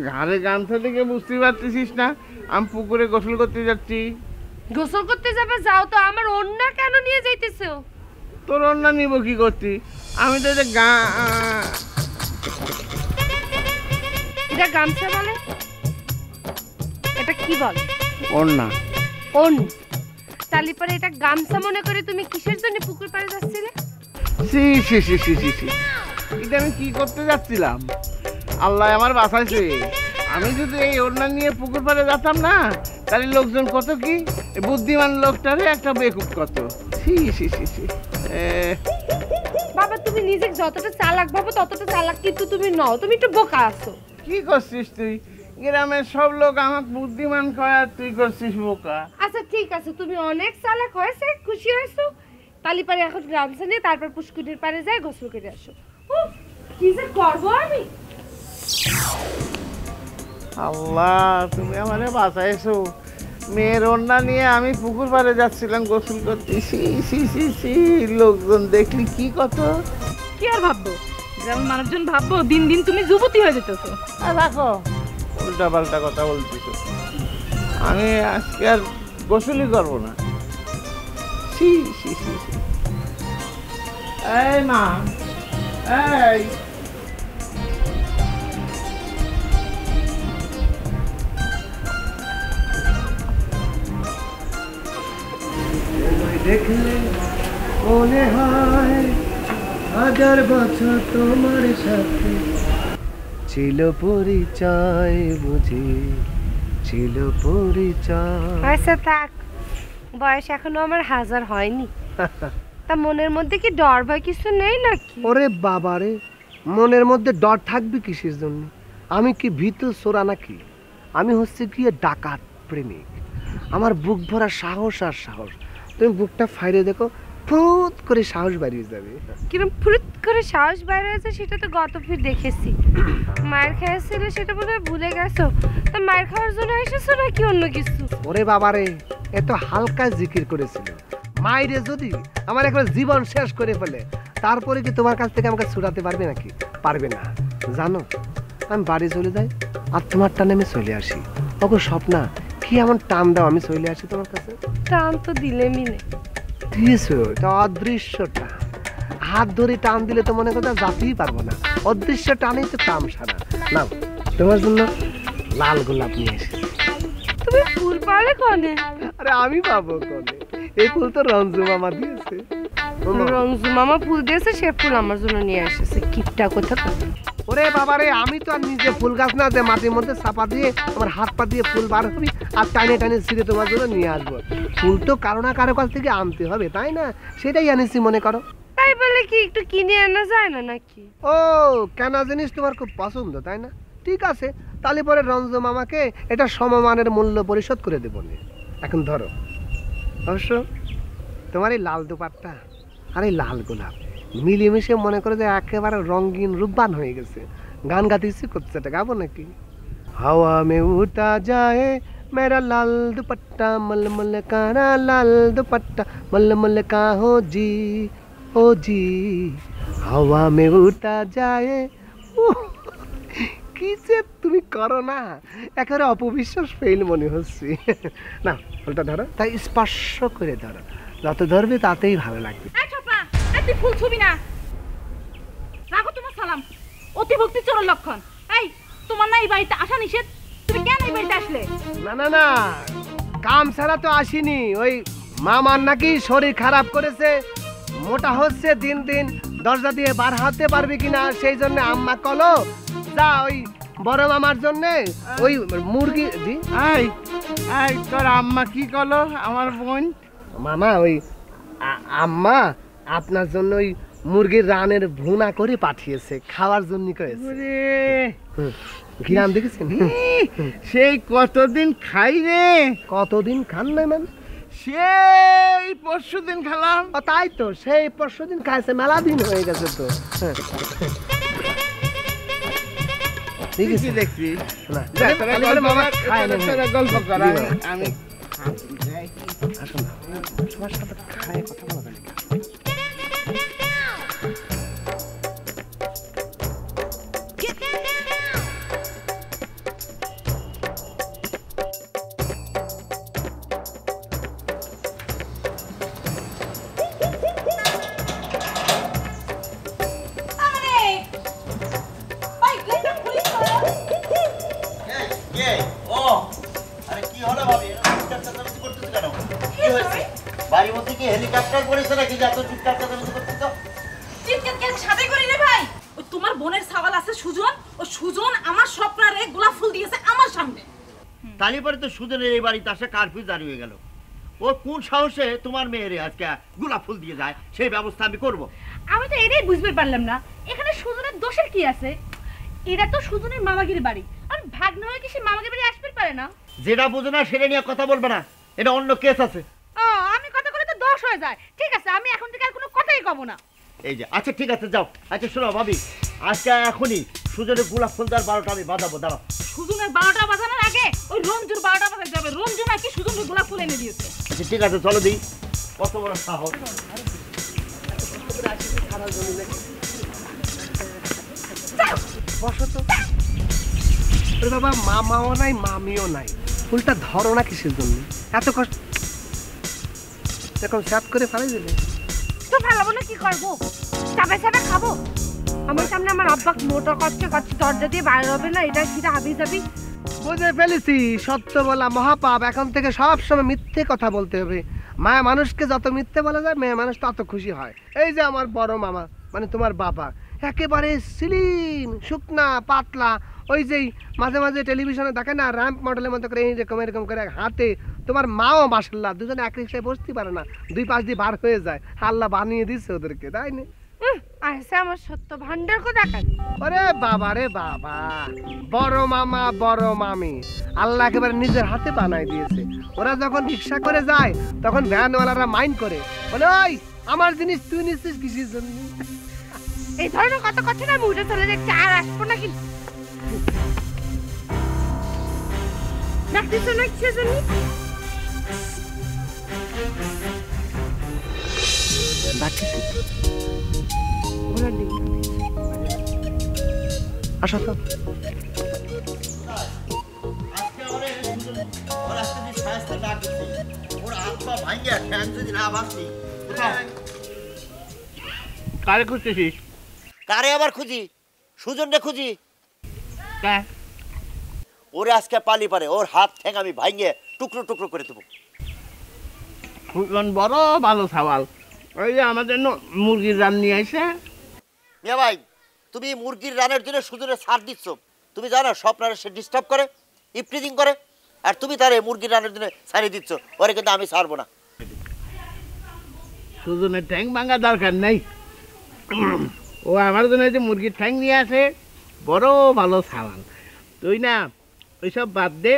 ঘাড়ে গামছা থেকে বুঝতে পারতেছিস না আমি পুকুরে গোসল করতে যাচ্ছি? গোসল করতে যাবে যাও, তো আমার ওড়না কেন নিয়ে যাইতেছো? তোর ওড়না নিব কি করতি? আমি তো এটা গামছা বলে? এটা কি বলে? ওড়না। তালি পরে এটা গামছা মনে করে তুমি কিসের জন্য পুকুর পাড়ে যাচ্ছিলে? সি সি সি সি সি সি, এটা আমি কি করতে যাচ্ছিলাম? আল্লাহ আমার বাঁচাইছে। আমি যদি এই ওড়না নিয়ে পুকুর পাড়ে যেতাম না, তাহলে লোকজন কত কি বুদ্ধিমান লোকটারে একটা বেকুব কত। সি সি সি সি। বাবা তুমি নিজে যতটা চালাক ভাবো ততটা চালাক কিন্তু তুমি নও, তুমি একটু বোকা আছো। কি করছিস তুই? গ্রামের সব লোক আমাকে বুদ্ধিমান কয় আর তুই করছিস বোকা। আচ্ছা ঠিক আছে, তুমি অনেক চালাক হয়েছে, খুশি হয়েছো, তালি পারে এখন গামছা নিয়ে তারপর পুষ্কুটির পাড়ে যাই গোসল করে আসো। কি যে করবো আমি। আল্লাহ তুমি আমারে বাঁচাইছো। মেয়ের ওড়না নিয়ে আমি পুকুর পাড়ে যাচ্ছিলাম গোসল করতে। সি সি সি সি, লোকজন দেখলি কি কত। কি আর ভাববো, গ্রামের মানুষজন ভাববো দিন দিন তুমি যুবতী হয়ে যেতেছো। রাখো, উল্টা পাল্টা কথা বলছিস। আমি আজকে আর গোসলই করবো না। সি সি সি সি। এই মা, এই দেখলে মনে হয় হাজার বছর তোমার সাথে ছিল পরিচয়, বুঝি ছিল পরিচয়। আচ্ছা থাক, বয়স এখনো আমার 1000 হয়নি। তা মনের মধ্যে কি ডর ভয় কিছু নেই নাকি? ওরে বাবারে, মনের মধ্যে ডর থাকবে কিসের জন্য? আমি কি ভীতু চোরা নাকি? আমি হচ্ছে গিয়ে ডাকাত প্রেমিক। আমার বুক ভরা সাহস আর সাহস। তুমি বুকটা ফাইরে দেখো, ফুট করে সাহস বাড়িয়ে যাবে। কিরম ফুট করে সাহস বাইরে হয়েছে সেটা তো গত ফির দেখেছি। মায়ের খেয়েছিল সেটা বলে ভুলে গেছো? তা মায়ের খাওয়ার জন্য এসেছো নাকি অন্য কিছু? ওরে বাবারে, এত হালকা জিকির করেছিল। মায়েরে যদি আমার একবার জীবন শেষ করে ফেলে, তারপরে কি তোমার কাছ থেকে আমাকে ছুটাতে পারবে নাকি? পারবে না। জানো, আমি বাড়ি চলে যাই আর তোমার টানে আমি চলে আসি। ওগো স্বপ্না, কি এমন টান দাও আমি চলে আসি তোমার কাছে? টান তো দিলে মিনে দিয়েছো, এটা অদৃশ্য টান। হাত ধরে টান দিলে তো মনে করতে যাতেই পারবো না। অদৃশ্য টানেই তো টান সারা। নাও, তোমার জন্য লাল গোলাপ নিয়ে এসেছি। তুমি ফুল পালে কোনে? আরে আমি পাবো কোনে? এই ফুল তো রঞ্জু মামা দিয়েছে। রঞ্জু মামা ফুল দিয়েছে, সে ফুল আমার জন্য নিয়ে এসেছে। কিপটা কথা। ওরে বাবারে, আমি তো আর নিজে ফুল গাছ না যে মাটির মধ্যে চাপা দিয়ে আমার হাত পা দিয়ে ফুল বার করি আর টানে টানে ছিঁড়ে তোমার জন্য নিয়ে আসবো। ফুল তো কারো না কারো কাছ থেকে আনতে হবে, তাই না? সেটাই আনিছি মনে করো। তাই বলে কি একটু কিনে আনা যায় না নাকি? ও, কেনা জিনিস তোমার খুব পছন্দ, তাই না? ঠিক আছে, তাহলে পরে রঞ্জু মামাকে এটা সমমানের মূল্য পরিশোধ করে দেবো। এখন ধরো, অবশ্য তোমার এই লাল দুপাট্টা আর এই লাল গোলাপ মিলেমিশে মনে করে যে একেবারে রঙিন রূপবান হয়ে গেছে। গান গাতে ইচ্ছে করছে, এটা গাবো নাকি? হাওয়া মে উড়তা যায় मेरा लाल दुपट्टा मलमल काना लाल दुपट्टा मलमल का हो जी हवा में उड़ता जाए। কি যে তুমি করো না, একেবারে অপবিশ্বাস ফেল মনে হচ্ছে। না, ফুলটা ধরো, তাই স্পর্শ করে ধরো। যত ধরবে তাতেই ভালো লাগবে। তুই ফুল ছবি না, রাখো তোমার সালাম। অতিভক্তি চোরের লক্ষণ। এই, তোমার না এই বাড়িতে আসা নিষেধ, তুমি কেন এই বাড়িতে আসলে? না না না, কাম ছাড়া তো আসিনি। ওই মামার নাকি শরীর খারাপ করেছে, মোটা হচ্ছে দিন দিন, দরজা দিয়ে বার হতে পারবে কিনা সেই জন্য আম্মা কলো যা ওই বড় মামার জন্য ওই মুরগি দি। আই আই, তোর আম্মা কি কলো? আমার বোন মামা ওই আম্মা আপনার জন্য ওই মুরগির রানের ভুনা করে পাঠিয়েছে, খাওয়ার জন্য করেছে। ঘিরান দেখেছেন? সেই কতদিন খাই রে। কতদিন খান না? মানে সেই পরশুদিন খেলাম। তাই তো, সেই পরশুদিন খাইছে, মেলা দিন হয়ে গেছে তো। ঠিক আছে, দেখছি না মামা খায় না, গল্প করা। আমি আসুন না, সবার সাথে খায় কথা বলা যায়। সংসার করেছে নাকি যে এত চিৎকার চেঁচামেচি করতেছ? চিৎকার সাথে করি রে ভাই। ওই তোমার বোনের ছাগল আছে সুজন, ও সুজন আমার স্বপ্নারে গোলাপ ফুল দিয়েছে আমার সামনে। তালি পরে তো সুজনের এই বাড়িতে আসে কারফিউ জারি হয়ে গেল। ওর কোন সাহসে তোমার মেয়েরে আজকে গোলাপ ফুল দিয়ে যায়, সেই ব্যবস্থা আমি করব। আমি তো এটাই বুঝতে পারলাম না, এখানে সুজনের দোষের কি আছে? এটা তো সুজনের মামাগির বাড়ি, আর ভাগ্নে হয়ে কি সে মামাগির বাড়ি আসতে পারে না? যেটা বোঝো না সেটা নিয়ে কথা বলবে না, এটা অন্য কেস আছে। ও, আমি কথা বলে তো দোষ হয়ে যায়। ঠিক আছে, আমি এখন থেকে আর কোনো কথাই কব না। এই যে আচ্ছা ঠিক আছে যাও। আচ্ছা শোনো ভাবি, আজকে এখনই সুজনের গোলাপ ফুল দেওয়ার 12টা আমি বাজাবো, দাঁড়াও। সুজনের 12টা বাজানোর আগে ওই রঞ্জুর 12টা বাজাতে যাবে। রঞ্জু নাকি সুজনের গোলাপ ফুল এনে দিয়েছে। আচ্ছা ঠিক আছে চলো দিই। কত বড় সাহস! বসো তো। ওরে বাবা, মামাও নাই মামিও নাই, ফুলটা ধরো না কিসের জন্য? এত কষ্ট এরকম স্যাপ করে ফেলে দিলে। তো ফেলাবো না, কি করবো? চাপে চাপে খাবো? আমার সামনে আমার আব্বা মোটা করছে দরজা দিয়ে বাইরে হবে না, এটা সেটা হাবি যাবি। বুঝে ফেলেছি, সত্য বলা মহাপাপ। এখন থেকে সব সময় মিথ্যে কথা বলতে হবে। মায়া মানুষকে যত মিথ্যে বলা যায়, মেয়ে মানুষ তত খুশি হয়। এই যে আমার বড় মামা, মানে তোমার বাবা, একেবারে স্লিম, শুকনা, পাতলা। ওই যেই মাঝে মাঝে টেলিভিশনে দেখে না, র্যাম্প মডেলের মতো করে এরকম এরকম করে হাতে। তোমার মাও মাসাল্লাহ, দুজনে এক রিক্সায় বসতে পারে না, 2 পাশ দিয়ে বার হয়ে যায়। আল্লাহ বানিয়ে দিচ্ছে ওদেরকে, তাই না? আসছে আমার সত্য ভান্ডার কো দেখান। ওরে বাবা রে বাবা, বড় মামা বড় মামি আল্লাহ একেবারে নিজের হাতে বানাই দিয়েছে। ওরা যখন রিক্সা করে যায় তখন ভ্যানওয়ালারা মাইন্ড করে, বলে ওই আমার জিনিস তুই নিচ্ছিস কিসের জন্য? এই ধরনের কত কথা না, আমি উঠে চলে যাচ্ছি, আর আসবো না কিন্তু। ডাকতেছো না কিসের জন্য? আসো তো। আজকে ওর আজকে যে শায়েস্তা ডাক দিচ্ছে, ওর হাত পা ভাঙিয়া ঠ্যাং যদি না বাঁচি। কারে খুঁজতেছিস? কারে আবার খুঁজি? সুজনরে খুঁজি। হ্যাঁ, ওরে আজকে পালি পারে, ওর হাত ঠ্যাং আমি ভাঙিয়ে টুকরো টুকরো করে দেবো। সুজন বড় ভালো সওয়াল। ওই যে আমাদের মুরগির রান নিয়ে আইছে। মিয়া ভাই, তুমি মুরগির রানের জন্য সুজনের ছাড় দিচ্ছ। তুমি জানো স্বপ্নারে সে ডিস্টার্ব করে, ইফটিজিং করে, আর তুমি তারে মুরগির রানের জন্য ছাড়িয়ে দিচ্ছ। ওরে কিন্তু আমি ছাড়বো না। সুজনের ঠ্যাং ভাঙা দরকার নেই। ও আমার জন্য যে মুরগির ঠ্যাং নিয়ে আসে, বড় ভালো সাওয়াল। তুই না ওইসব বাদ দে,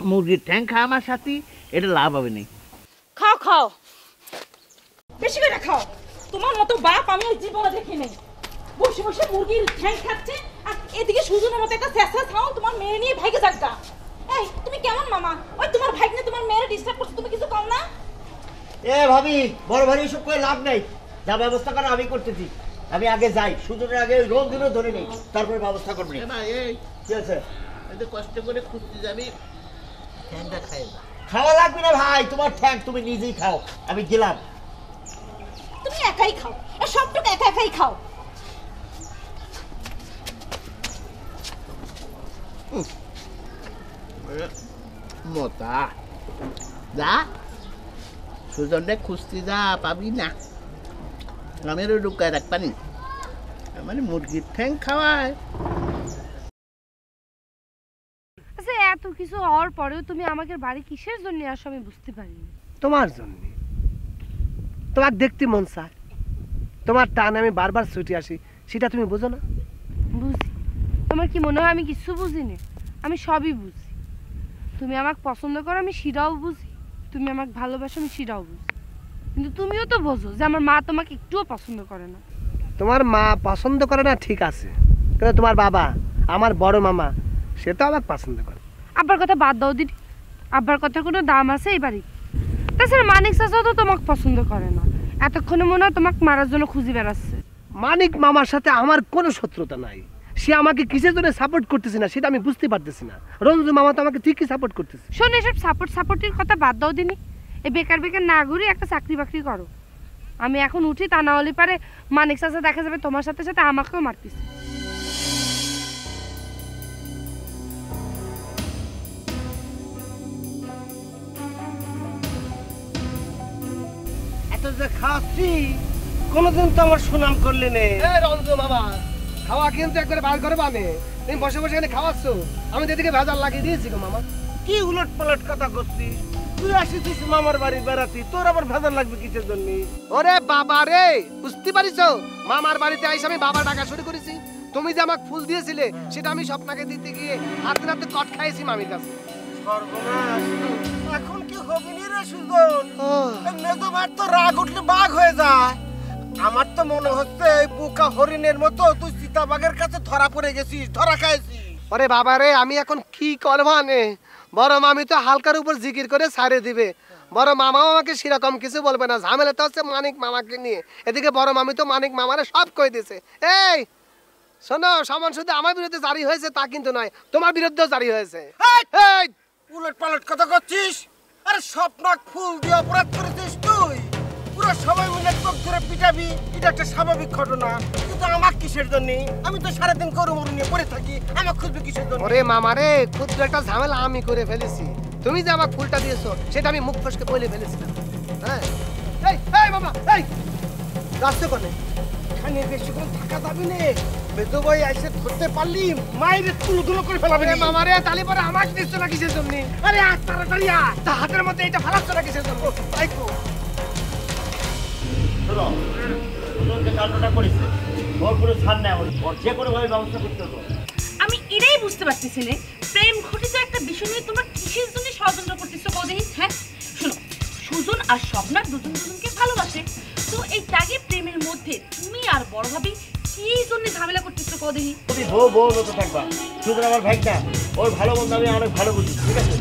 মুরগির ঠ্যাং খা আমার সাথে, এটা লাভ হবে না। খাও খাও, বেশি করে খাও। তোমার মতো বাপ আমি এই জীবনে দেখি নাই। বসে বসে মুরগির ঠ্যাং খাচ্ছে, আর এদিকে সুজনের মতো একটা চেঁচা ছাও তোমার মেয়ে নিয়ে ভাইকে যাগা। এই তুমি কেমন মামা? ওই তোমার ভাইকে তোমার মেয়ের ডিস্টার্ব করছে, তুমি কিছু কম না? এ ভাবি, বড় ভাই এসব করে লাভ নেই। যা ব্যবস্থা করো আমি করতেছি। আমি আগে যাই, সুজনের আগে রোজ দিনও ধরে নেই, তারপরে ব্যবস্থা করবো। কি আছে? কষ্ট করে খুঁজতে যাবি, ঠ্যাংটা খাই না। খাওয়া লাগবে না ভাই, তোমার ঠ্যাং তুমি নিজেই খাও, আমি গেলাম। তুমি একাই খাও, আর সবটুকু একা একাই খাও। মোটা যা, সুজনটা খুঁজতে যা, পাবি না। আমিরও ঢুকায় রাখবানি, মানে মুরগির ঠ্যাং খাওয়ায়। আচ্ছা, এত কিছু হওয়ার পরেও তুমি আমাকে বাড়ি কিসের জন্য আসো আমি বুঝতে পারিনি। তোমার জন্য। তোমার দেখতে মন চায়, তোমার টান আমি বারবার ছুটে আসি, সেটা তুমি বুঝো না? বুঝি। তোমার কি মনে হয় আমি কিছু বুঝি না? আমি সবই বুঝি। তুমি আমাকে পছন্দ করো, আমি সেটাও বুঝি। তুমি আমাকে ভালোবাসো, আমি সেটাও বুঝি। কিন্তু তুমিও তো বোঝো যে আমার মা তোমাকে একটুও পছন্দ করে না। তোমার মা পছন্দ করে না ঠিক আছে, কিন্তু তোমার বাবা, আমার বড় মামা, সে তো আমাকে পছন্দ করে। আব্বার কথা বাদ দাও দিদি, আব্বার কথার কোনো দাম আছে এই বাড়ি? তাছাড়া মানিক চাচাও তো তোমাকে পছন্দ করে না, এতক্ষণে মনে হয় তোমাকে মারার জন্য খুঁজে বেড়াচ্ছে। মানিক মামার সাথে আমার কোনো শত্রুতা নাই। সে আমাকে কিসের জন্য সাপোর্ট করতেছে না সেটা আমি বুঝতে পারতেছি না। রঞ্জু মামা তো আমাকে ঠিকই সাপোর্ট করতেছে। শোন, এসব সাপোর্টের কথা বাদ দাও দিনি। এই বেকার বেকার না ঘুরে একটা চাকরি বাকরি করো। আমি এখন উঠি, তা না হলে পারে মানিক চাচা দেখা যাবে তোমার সাথে সাথে আমাকেও মারতেছে। এত যে খাচ্ছি, কোনোদিন তো আমার সুনাম করলি নে। রঞ্জু বাবা, খাওয়া কিন্তু একবারে বার করে বানে। তুমি বসে বসে এখানে খাওয়াচ্ছ, আমি তো এদিকে ভেজাল লাগিয়ে দিয়েছি গো মামা। কি উলট পালট কথা করছিস? তুই আসিছিস মামার বাড়ি বেড়াতি, তোর আবার ভেজাল লাগবে কিসের জন্য? ওরে বাবা রে, বুঝতে পারিস মামার বাড়িতে আইসা আমি বাবা ডাকা শুরু করেছি। তুমি যে আমাকে ফুল দিয়েছিলে সেটা আমি স্বপ্নাকে দিতে গিয়ে হাতে হাতে কট খাইছি মামির কাছে। সর্বনাশ, এখন কি হবি নি রে সুজন? মেজো ভাই তো রাগ উঠলে বাঘ হয়ে যায়। আমার তো মনে হচ্ছে এই বোকা হরিণের মতো তুই চিতাবাঘের কাছে ধরা পড়ে গেছিস, ধরা খাইছিস। ওরে বাবা রে, আমি এখন কি করবো নে? বড় মামি তো হালকার উপর জিকির করে ছাড়ে দিবে। বড় মামাও আমাকে সেরকম কিছু বলবে না, ঝামেলা তো হচ্ছে মানিক মামাকে নিয়ে। এদিকে বড় মামি তো মানিক মামারে সব কই দিছে। এই শোনো, সমান শুধু আমার বিরুদ্ধে জারি হয়েছে তা কিন্তু নয়, তোমার বিরুদ্ধেও জারি হয়েছে। এই উলট পালট কথা করছিস। আরে স্বপ্নাক ফুল দিয়ে অপরাধ করেছিস তুই, পুরো সবাই মিলে চোখ ধরে পিটাবি, এটা একটা স্বাভাবিক ঘটনা। কিন্তু আমার কিসের জন্য? আমি তো সারাদিন গরু মরু নিয়ে পড়ে থাকি, আমার খুঁজবে কিসের জন্য? ওরে মামা রে, ক্ষুদ্র একটা ঝামেলা আমি করে ফেলেছি। তুমি যে আমাকে ফুলটা দিয়েছো সেটা আমি মুখ ফসকে বলে ফেলেছিলাম। হ্যাঁ, এই এই মামা, এই রাস্তা কোনে? এখানে বেশিক্ষণ থাকা যাবে না। মেজো ভাই এসে ধরতে পারলি মায়ের তুলগুলো করে ফেলাবে। আরে মামা রে, তালি পরে আমাকে দিচ্ছ না কিসের জন্য? আরে আজ তাড়াতাড়ি আয়। তা হাতের মধ্যে এটা ফালাচ্ছ না কিসের জন্য? তাইকো শোনো, সুজন যে কাণ্ডটা করেছে ওর কোনো ছাড় নেই, ওর যে কোনো ভাবে ব্যবস্থা করতে হবে। আমি এটাই বুঝতে পারতেছি না, প্রেম ঘটিত একটা বিষয় নিয়ে তোমরা কিসের জন্য ষড়যন্ত্র করতেছো কদেহি? হ্যাঁ শোনো, সুজন আর স্বপ্না দুজন দুজনকে ভালোবাসে, তো এই ত্যাগে প্রেমের মধ্যে তুমি আর বড় ভাবি কি জন্য ঝামেলা করতেছো কদেহি? তুমি বউ বউ মতো থাকবা। সুজন আমার ভাইটা, ওর ভালো মন্দ আমি অনেক ভালো বুঝি, ঠিক আছে?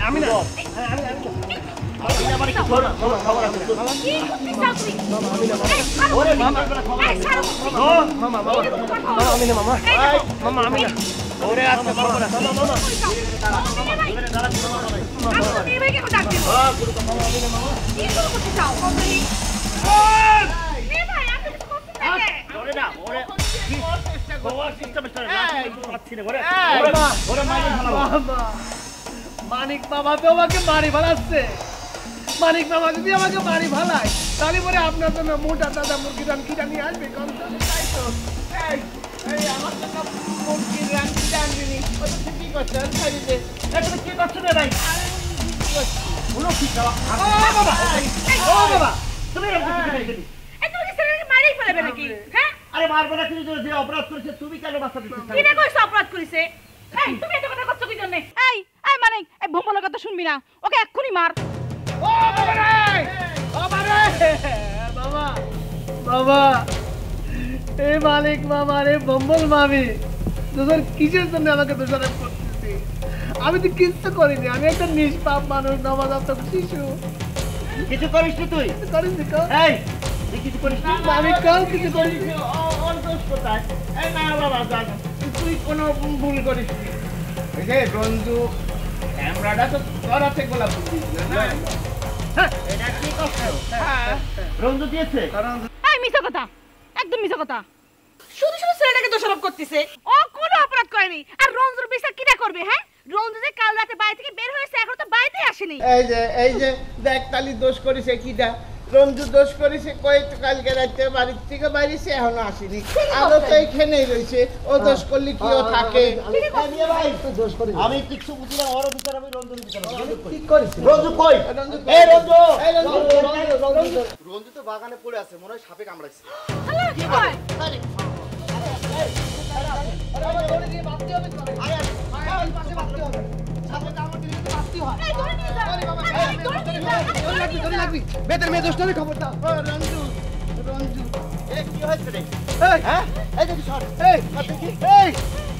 আমি না, কি করতে চাও তুমি? ওরে মামা, এই ছাড়ো। মামা মামা মামা আমি না মামা, মামা আমি না। ওরে আচ্ছা মামা, মামা মামা, আমি মেয়ে ভাইকে ডাক দেব। কি করতে চাও কদেহি? মেয়ে ভাই, আপনি কিছু করতে চাইলে ওরে না, ওরে কি গোয়ার সিস্টেমে চলে না, পাচ্ছি না। ওরে এই, ওরে মা। ওরে মাইনে ভালো। বাবা, মানিক মামা তো আমাকে মারি ফেলাচ্ছে। মানিক মামা যদি আমাকে মারি ফেলায় তাহলে পরে আপনার জন্য মোটা দাদা মুরগি রান কিটা নিয়ে আসবে। তাই তো। এই, এই আমার জন্য মুরগির রান্না জানবিনি। ওই তো ঠিকই করছে, ছাড়ি দে। এই তুমি কি করছো রে ভাই? বলো কি খাওয়া? ও বাবা, ও বাবা, তুমি এরকম কিছু করে দিবি? এই তুমি কি ছেলেকে মাইরেই ফেলবে নাকি? হ্যাঁ? আরে মারবে না, তুমি যে অপরাধ করেছে তুমি কেন বাঁচা দিচ্ছিস? কিটা কইছো অপরাধ করিছে? এই তুমি এত কথা করছো কি জন্য? এই এই মানে এই ভোমলের কথা শুনবি না, ওকে এক্ষুনি মার। ও বাবা রে, বাবা রে, বাবা বাবা, এই মালিক মামা রে, বম্বল মামি দুজন কিসের জন্য আমাকে দোষারোপ করতেছি? আমি তো কিচ্ছু করিনি, আমি একটা নিষ্পাপ মানুষ, নবজাতক শিশু। কিছু করিস নি তুই? করিনি তো? এই তুই কিছু করিস নি? আমি কাল কিছু করিনি। অন্তোষ কোথায়? এই না বাবা, যা যা। তুই কোনো ভুল করিস নি। এই যে রঞ্জু ক্যামেরাটা তো তোর হাতে গোলাপ ফুল দিয়েছিল না? এটা কি করছো? হ্যাঁ। রঞ্জু দিয়েছে? এই মিছা কথা, একদম মিছা কথা। শুধু শুধু ছেলেটাকে দোষারোপ করতেছে। ও কোনো অপরাধ করেনি। আর রঞ্জুর বিচার কিটা করবে? হ্যাঁ, রঞ্জু যে কাল রাতে বাড়ি থেকে বের হয়েছে, এখন তো বাড়িতেই আসেনি। এই যে দেখ তালি দোষ করেছে কিটা। রঞ্জু দোষ করেছে, কই তো কালকে রাতে বাড়ির থেকে বাইরেছে, এখনো আসেনি। আরো তো এইখানেই রয়েছে। ও দোষ করলে কি ও থাকে? নিয়ে ভাই দোষ করি আমি কিছু বুঝি না, ওর বিচার আমি রঞ্জুর বিচার কি করেছি? রঞ্জু কই? এই রঞ্জু, রঞ্জু তো বাগানে পড়ে আছে, মনে হয় সাপে কামড়াইছে। হ্যালো, কি হয়? এই ধরে নিয়ে যাও। এই ধরে নিয়ে যাও। ধরে নিয়ে যাও। বেতের মেয়ে দোষ করে খবর দাও। রঞ্জু, রঞ্জু, এ কি হয়েছে রে? এই, হ্যাঁ এই দেখি সর। এই, দেখি এই,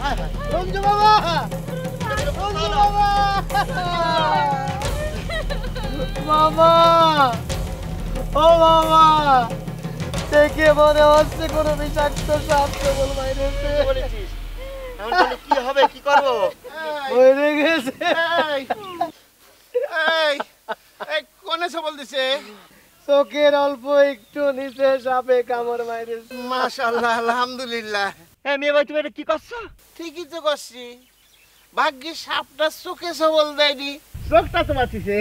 হ্যাঁ হ্যাঁ রঞ্জু বাবা, রঞ্জু বাবা, বাবা, ও বাবা, দেখে মনে হচ্ছে কোনো বিষাক্ত সাপ কেবল বাইরেছে। বলেছিস এখন তাহলে কি হবে, কি করবো? মরে গেছে। কোনে সবল দিছে? চোখের অল্প একটু নিচে সাপে কামড় মাইরেছে। মাশাআল্লাহ, আলহামদুলিল্লাহ। হ্যাঁ মেয়ে ভাই, তুমি এটা কি করছো? ঠিকই তো করছি, ভাগ্যে সাপটা চোখে সবল দেয়নি, চোখটা তো বাঁচিছে।